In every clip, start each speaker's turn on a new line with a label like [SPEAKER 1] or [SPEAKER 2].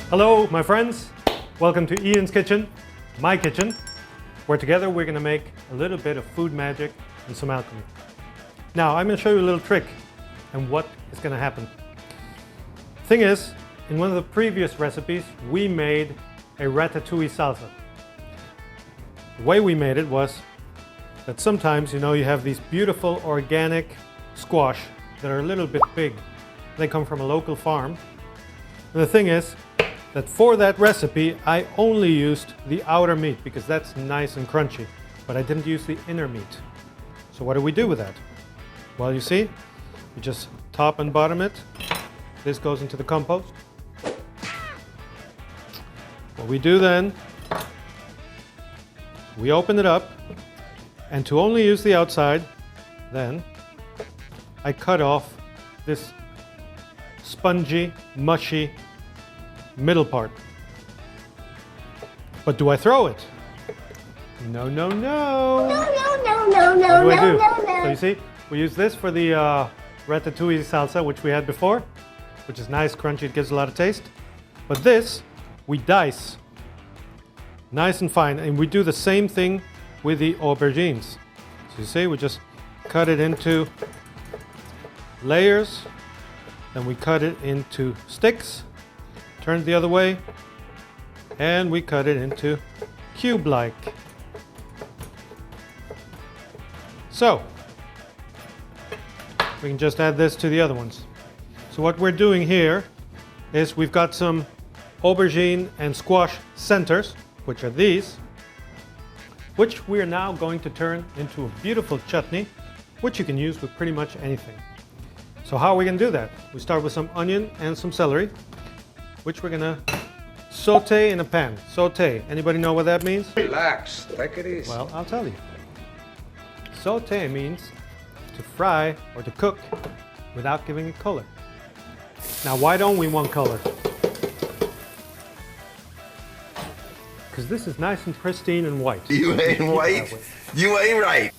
[SPEAKER 1] Hello, my friends. Welcome to Ian's kitchen, my kitchen, where together we're going to make a little bit of food magic and some alchemy. Now, I'm going to show you a little trick and what is going to happen. Thing is, in one of the previous recipes, we made a ratatouille salsa. The way we made it was that sometimes, you have these beautiful organic squash that are a little bit big. They come from a local farm. And the thing is that for that recipe, I only used the outer meat because that's nice and crunchy, but I didn't use the inner meat. So what do we do with that? Well, you see, you just top and bottom it. This goes into the compost. What we do then, we open it up, and to only use the outside, then I cut off this spongy, mushy middle part. But do I throw it? No, no, no.
[SPEAKER 2] No.
[SPEAKER 1] What do I do? So you see, we use this for the ratatouille salsa, which we had before, which is nice, crunchy, it gives a lot of taste. But this, we dice, nice and fine, and we do the same thing with the aubergines. So you see, we just cut it into layers, then we cut it into sticks, turn it the other way, and we cut it into cube-like. So, we can just add this to the other ones. So what we're doing here is we've got some aubergine and squash centers, which are these, which we are now going to turn into a beautiful chutney, which you can use with pretty much anything. So how are we going to do that? We start with some onion and some celery, which we're going to saute in a pan. Saute. Anybody know what that means?
[SPEAKER 2] Relax, take it easy.
[SPEAKER 1] Well, I'll tell you. Saute means to fry or to cook without giving it color. Now, why don't we want color? Because this is nice and pristine and white.
[SPEAKER 3] You ain't white. You ain't right.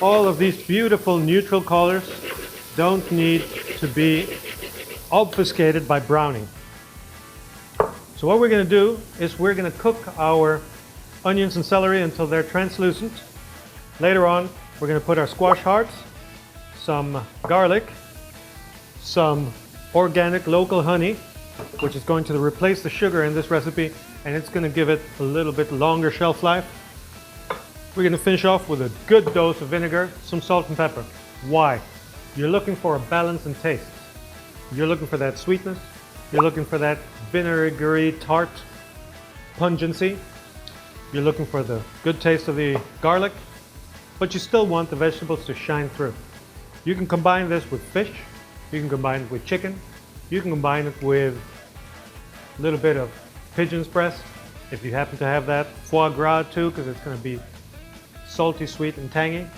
[SPEAKER 1] All of these beautiful neutral colors don't need to be obfuscated by browning. So what we're going to do is we're going to cook our onions and celery until they're translucent. Later on, we're going to put our squash hearts, some garlic, some organic local honey, which is going to replace the sugar in this recipe, and it's going to give it a little bit longer shelf life. We're going to finish off with a good dose of vinegar, some salt and pepper. Why? You're looking for a balance in taste. You're looking for that sweetness. You're looking for that vinegary tart pungency. You're looking for the good taste of the garlic, but you still want the vegetables to shine through. You can combine this with fish. You can combine it with chicken. You can combine it with a little bit of pigeon's breast, if you happen to have that. Foie gras too, because it's going to be salty, sweet, and tangy.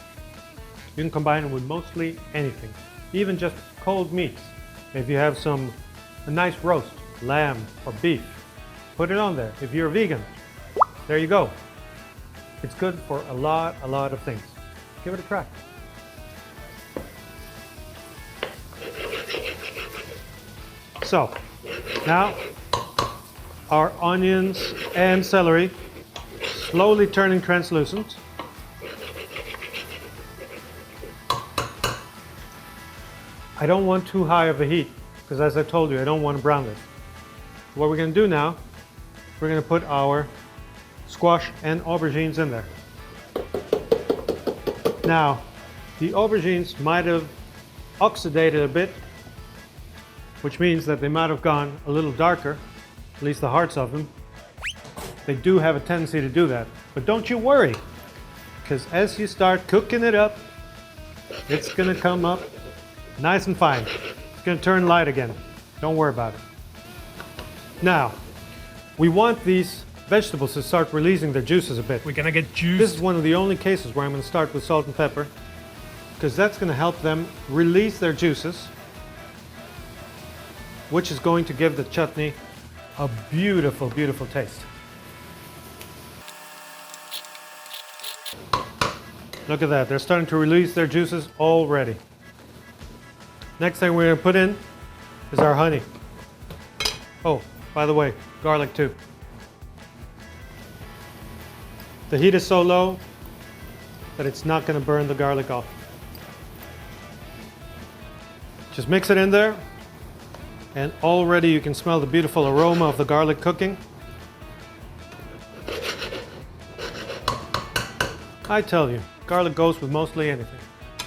[SPEAKER 1] You can combine it with mostly anything, even just cold meats. If you have a nice roast, lamb or beef, put it on there. If you're a vegan, there you go. It's good for a lot of things. Give it a try. So, now our onions and celery slowly turning translucent. I don't want too high of a heat because, as I told you, I don't want to brown this. What we're going to do now, we're going to put our squash and aubergines in there. Now, the aubergines might have oxidated a bit, which means that they might have gone a little darker, at least the hearts of them. They do have a tendency to do that. But don't you worry, because as you start cooking it up, it's going to come up nice and fine. It's going to turn light again. Don't worry about it. Now, we want these vegetables to start releasing their juices a bit.
[SPEAKER 4] We're gonna get juice.
[SPEAKER 1] This is one of the only cases where I'm going to start with salt and pepper, because that's going to help them release their juices, which is going to give the chutney a beautiful, beautiful taste. Look at that, they're starting to release their juices already. Next thing we're going to put in is our honey. Oh, by the way, garlic too. The heat is so low that it's not going to burn the garlic off. Just mix it in there, and already you can smell the beautiful aroma of the garlic cooking. I tell you, garlic goes with mostly anything.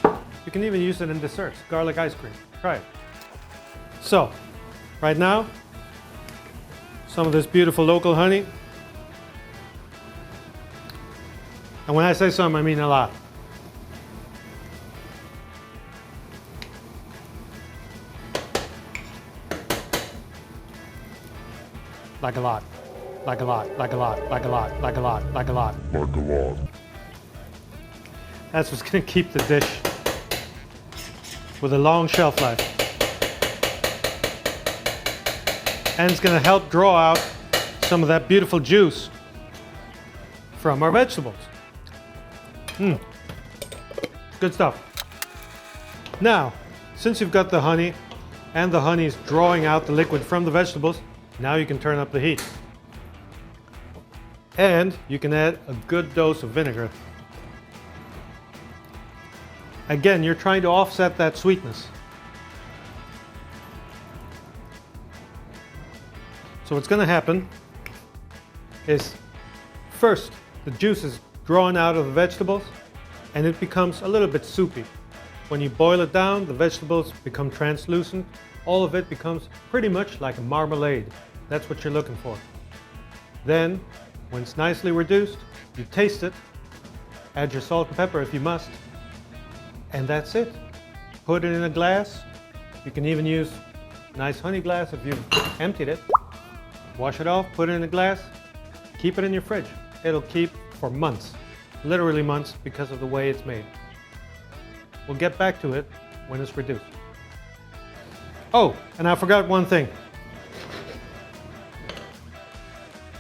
[SPEAKER 1] You can even use it in desserts, garlic ice cream. Try it. So, right now, some of this beautiful local honey. And when I say some, I mean a lot. Like a lot, like a lot, like a lot, like a lot, like a lot, like a lot.
[SPEAKER 4] Like a lot.
[SPEAKER 1] That's what's going to keep the dish with a long shelf life. And it's going to help draw out some of that beautiful juice from our vegetables. Good stuff. Now, since you've got the honey and the honey is drawing out the liquid from the vegetables, now you can turn up the heat. And you can add a good dose of vinegar. Again, you're trying to offset that sweetness. So what's going to happen is first the juice is drawn out of the vegetables and it becomes a little bit soupy. When you boil it down, the vegetables become translucent. All of it becomes pretty much like a marmalade. That's what you're looking for. Then, when it's nicely reduced, you taste it, add your salt and pepper if you must, and that's it. Put it in a glass. You can even use a nice honey glass if you've emptied it. Wash it off, put it in a glass, keep it in your fridge. It'll keep for months, literally months, because of the way it's made. We'll get back to it when it's reduced. Oh, and I forgot one thing.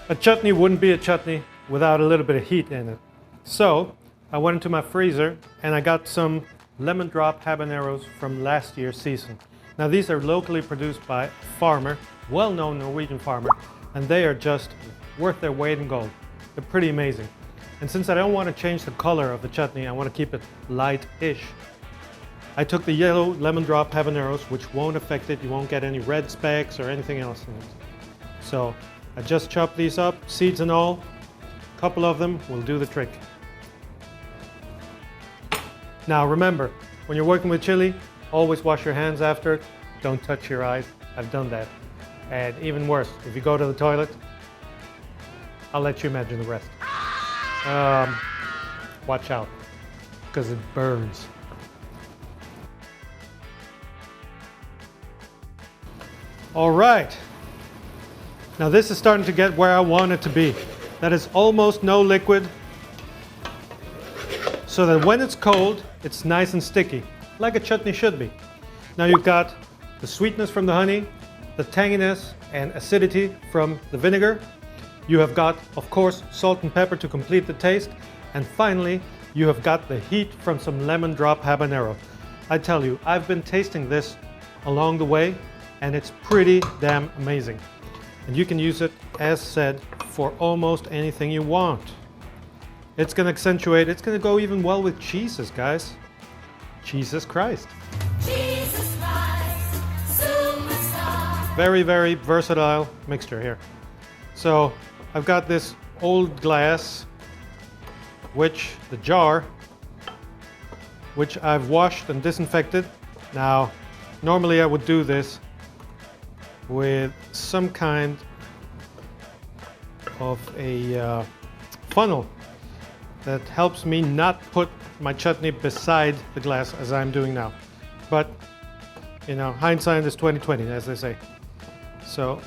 [SPEAKER 1] A chutney wouldn't be a chutney without a little bit of heat in it. So I went into my freezer and I got some lemon drop habaneros from last year's season. Now these are locally produced by a farmer, well-known Norwegian farmer, and they are just worth their weight in gold. They're pretty amazing. And since I don't want to change the color of the chutney, I want to keep it light-ish. I took the yellow lemon drop habaneros, which won't affect it. You won't get any red specks or anything else in it. So I just chopped these up, seeds and all. A couple of them will do the trick. Now remember, when you're working with chili, always wash your hands after it. Don't touch your eyes. I've done that. And even worse, if you go to the toilet, I'll let you imagine the rest. Watch out, because it burns. All right. Now this is starting to get where I want it to be. That is almost no liquid, so that when it's cold, it's nice and sticky, like a chutney should be. Now you've got the sweetness from the honey, the tanginess and acidity from the vinegar. You have got, of course, salt and pepper to complete the taste. And finally, you have got the heat from some lemon drop habanero. I tell you, I've been tasting this along the way, and it's pretty damn amazing. And you can use it, as said, for almost anything you want. It's going to accentuate, it's going to go even well with cheeses, guys. Jesus Christ.
[SPEAKER 5] Jesus Christ, superstar.
[SPEAKER 1] Very, very versatile mixture here. So I've got this old glass, the jar, which I've washed and disinfected. Now, normally I would do this with some kind of a funnel that helps me not put my chutney beside the glass as I'm doing now. But, you know, hindsight is 20/20, as they say. So,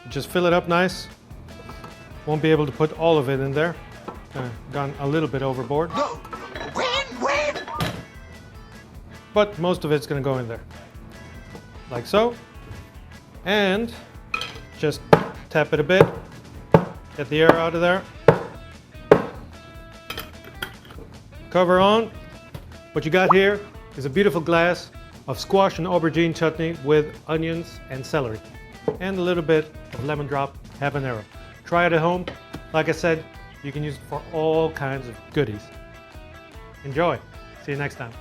[SPEAKER 1] just fill it up nice. Won't be able to put all of it in there. Gone a little bit overboard.
[SPEAKER 3] No, when?
[SPEAKER 1] But most of it's going to go in there. Like so. And just tap it a bit. Get the air out of there. Cover on. What you got here is a beautiful glass of squash and aubergine chutney with onions and celery, and a little bit of lemon drop habanero. Try it at home. Like I said, you can use it for all kinds of goodies. Enjoy. See you next time.